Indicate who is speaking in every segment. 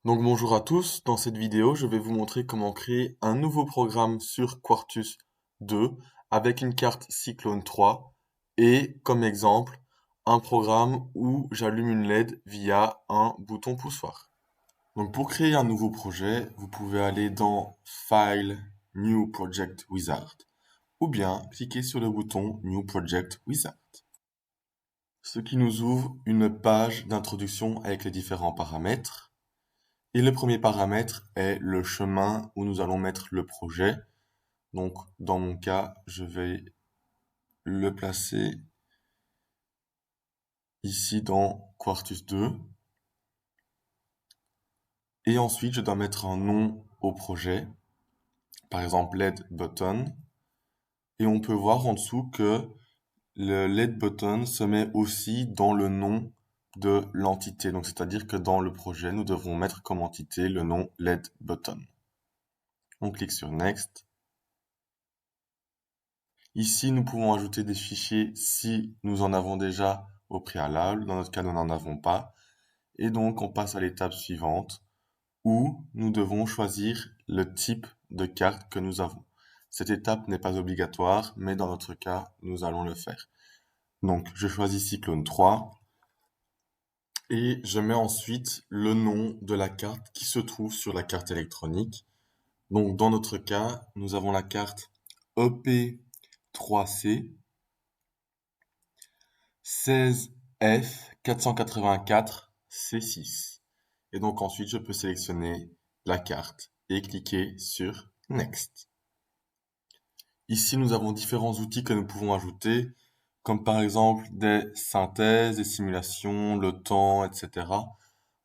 Speaker 1: Donc bonjour à tous, dans cette vidéo je vais vous montrer comment créer un nouveau programme sur Quartus 2 avec une carte Cyclone 3 et comme exemple un programme où j'allume une LED via un bouton poussoir. Donc pour créer un nouveau projet, vous pouvez aller dans File, New Project Wizard ou bien cliquer sur le bouton New Project Wizard. Ce qui nous ouvre une page d'introduction avec les différents paramètres. Et le premier paramètre est le chemin où nous allons mettre le projet. Donc, dans mon cas, je vais le placer ici dans Quartus 2. Et ensuite, je dois mettre un nom au projet. Par exemple, LED button. Et on peut voir en dessous que le LED button se met aussi dans le nom de l'entité. Donc, c'est-à-dire que dans le projet, nous devons mettre comme entité le nom LED button. On clique sur Next. Ici, nous pouvons ajouter des fichiers si nous en avons déjà au préalable. Dans notre cas, nous n'en avons pas. Et donc, on passe à l'étape suivante où nous devons choisir le type de carte que nous avons. Cette étape n'est pas obligatoire, mais dans notre cas, nous allons le faire. Donc, je choisis Cyclone 3 et je mets ensuite le nom de la carte qui se trouve sur la carte électronique. Donc, dans notre cas, nous avons la carte EP3C 16F484C6. Et donc ensuite, je peux sélectionner la carte et cliquer sur Next. Ici, nous avons différents outils que nous pouvons ajouter, comme par exemple des synthèses, des simulations, le temps, etc.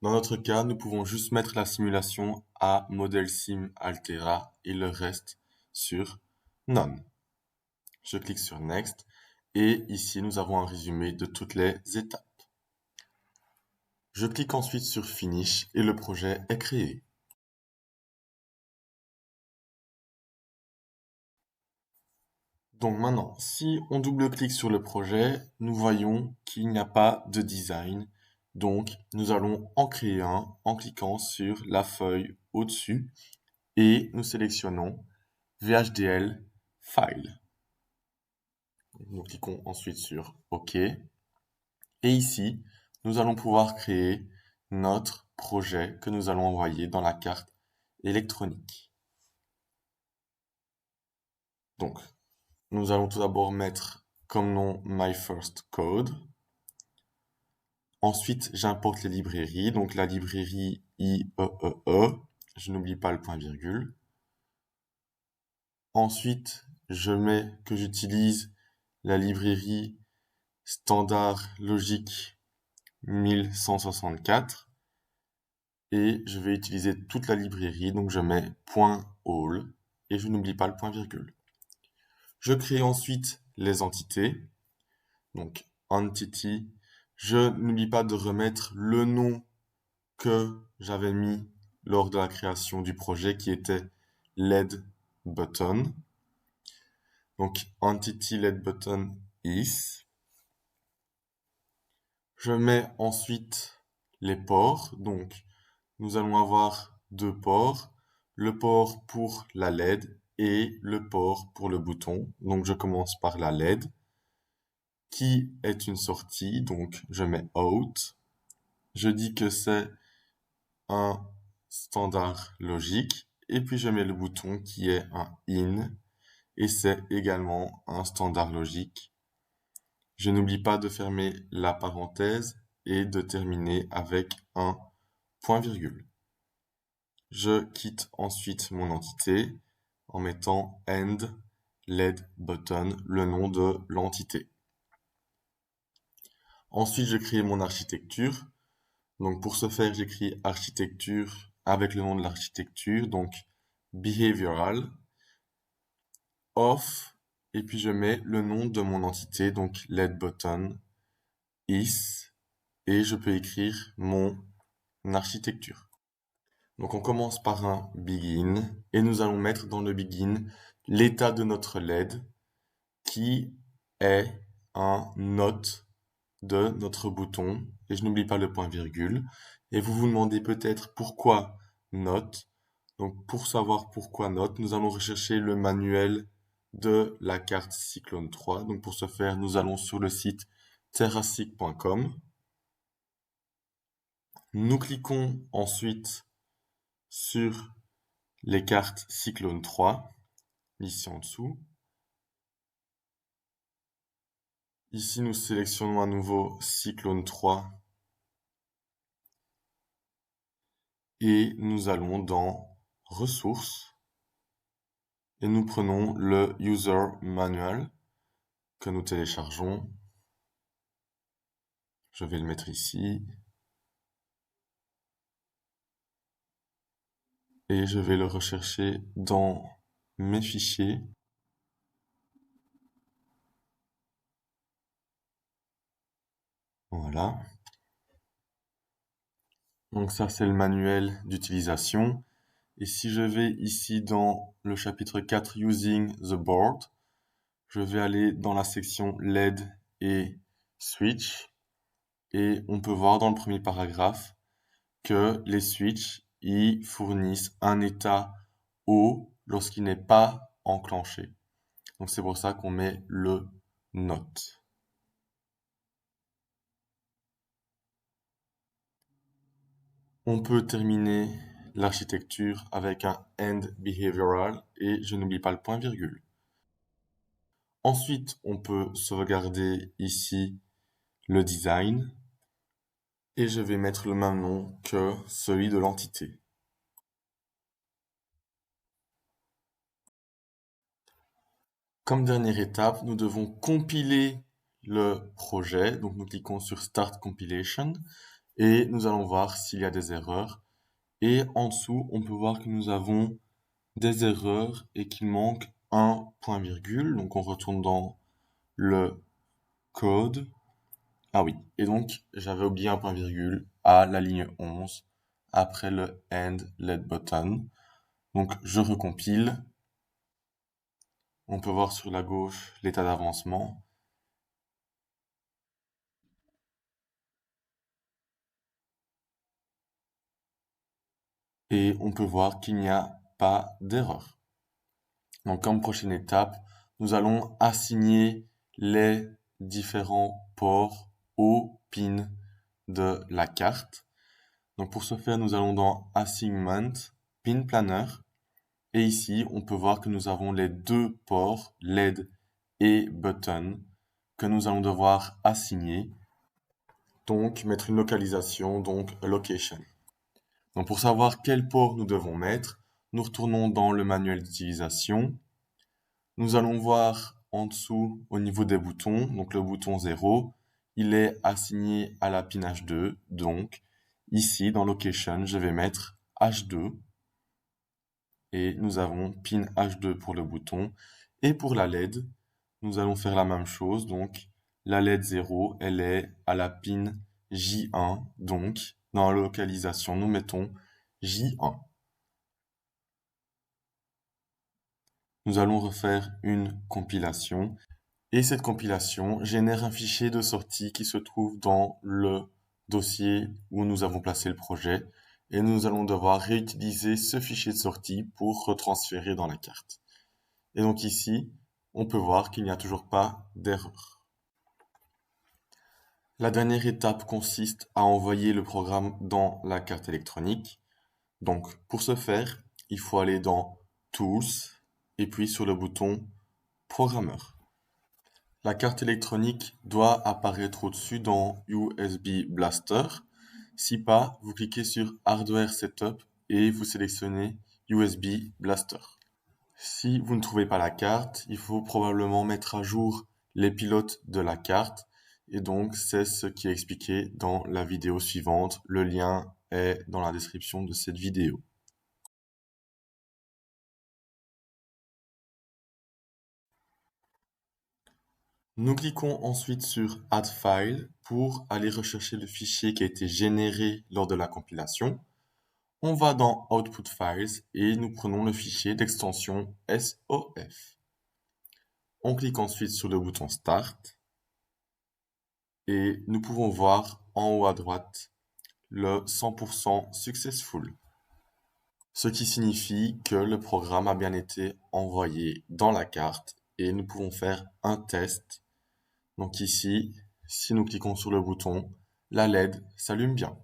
Speaker 1: Dans notre cas, nous pouvons juste mettre la simulation à Model Sim Altera et le reste sur None. Je clique sur Next et ici, nous avons un résumé de toutes les étapes. Je clique ensuite sur Finish et le projet est créé. Donc maintenant, si on double-clique sur le projet, nous voyons qu'il n'y a pas de design. Donc, nous allons en créer un en cliquant sur la feuille au-dessus et nous sélectionnons VHDL File. Nous cliquons ensuite sur OK. Et ici, nous allons pouvoir créer notre projet que nous allons envoyer dans la carte électronique. Donc, nous allons tout d'abord mettre comme nom My First Code. Ensuite, j'importe les librairies. Donc, la librairie IEEE. Je n'oublie pas le point virgule. Ensuite, je mets que j'utilise la librairie Standard Logic 1164. Et je vais utiliser toute la librairie. Donc, je mets .all et je n'oublie pas le point virgule. Je crée ensuite les entités. Donc, entity. Je n'oublie pas de remettre le nom que j'avais mis lors de la création du projet qui était LED button. Donc, entity LED button is. Je mets ensuite les ports. Donc, nous allons avoir deux ports. Le port pour la LED et le port pour le bouton. Donc, je commence par la LED qui est une sortie. Donc, je mets out. Je dis que c'est un standard logique et puis je mets le bouton qui est un in et c'est également un standard logique. Je n'oublie pas de fermer la parenthèse et de terminer avec un point virgule. Je quitte ensuite mon entité en mettant end LED button, le nom de l'entité. Ensuite, je crée mon architecture. Donc pour ce faire, j'écris architecture avec le nom de l'architecture, donc behavioral, off, et puis je mets le nom de mon entité, donc LED button, is, et je peux écrire mon architecture. Donc on commence par un begin, et nous allons mettre dans le begin l'état de notre LED, qui est un not de notre bouton et je n'oublie pas le point virgule. Et vous vous demandez peut-être pourquoi note. Donc pour savoir pourquoi note, nous allons rechercher le manuel de la carte Cyclone 3. Donc pour ce faire, nous allons sur le site terracyc.com. Nous cliquons ensuite sur les cartes Cyclone 3, ici en dessous. Ici, nous sélectionnons à nouveau Cyclone 3 et nous allons dans Ressources et nous prenons le User Manual que nous téléchargeons. Je vais le mettre ici et je vais le rechercher dans mes fichiers. Voilà. Donc ça, c'est le manuel d'utilisation. Et si je vais ici dans le chapitre 4 Using the Board, je vais aller dans la section LED et Switch. Et on peut voir dans le premier paragraphe que les switches y fournissent un état haut lorsqu'il n'est pas enclenché. Donc c'est pour ça qu'on met le note. On peut terminer l'architecture avec un end behavioral et je n'oublie pas le point virgule. Ensuite, on peut sauvegarder ici le design et je vais mettre le même nom que celui de l'entité. Comme dernière étape, nous devons compiler le projet. Donc nous cliquons sur Start Compilation et nous allons voir s'il y a des erreurs. Et en dessous, on peut voir que nous avons des erreurs et qu'il manque un point virgule. Donc on retourne dans le code. Ah oui, et donc j'avais oublié un point virgule à la ligne 11 après le End LED button. Donc je recompile. On peut voir sur la gauche l'état d'avancement. Et on peut voir qu'il n'y a pas d'erreur. Donc comme prochaine étape, nous allons assigner les différents ports aux pins de la carte. Donc pour ce faire, nous allons dans Assignment, Pin Planner. Et ici, on peut voir que nous avons les deux ports LED et Button que nous allons devoir assigner. Donc mettre une localisation, donc a location. Donc pour savoir quel port nous devons mettre, nous retournons dans le manuel d'utilisation. Nous allons voir en dessous au niveau des boutons, donc le bouton 0, il est assigné à la pin H2. Donc ici dans Location, je vais mettre H2 et nous avons pin H2 pour le bouton. Et pour la LED, nous allons faire la même chose. Donc la LED 0, elle est à la pin J1. Donc dans la localisation, nous mettons J1. Nous allons refaire une compilation et cette compilation génère un fichier de sortie qui se trouve dans le dossier où nous avons placé le projet et nous allons devoir réutiliser ce fichier de sortie pour retransférer dans la carte. Et donc ici, on peut voir qu'il n'y a toujours pas d'erreur. La dernière étape consiste à envoyer le programme dans la carte électronique. Donc pour ce faire, il faut aller dans Tools et puis sur le bouton Programmeur. La carte électronique doit apparaître au-dessus dans USB Blaster. Si pas, vous cliquez sur Hardware Setup et vous sélectionnez USB Blaster. Si vous ne trouvez pas la carte, il faut probablement mettre à jour les pilotes de la carte. Et donc, c'est ce qui est expliqué dans la vidéo suivante. Le lien est dans la description de cette vidéo. Nous cliquons ensuite sur Add File pour aller rechercher le fichier qui a été généré lors de la compilation. On va dans Output Files et nous prenons le fichier d'extension SOF. On clique ensuite sur le bouton Start. et nous pouvons voir en haut à droite le 100% successful, ce qui signifie que le programme a bien été envoyé dans la carte et nous pouvons faire un test. Donc ici, si nous cliquons sur le bouton, la LED s'allume bien.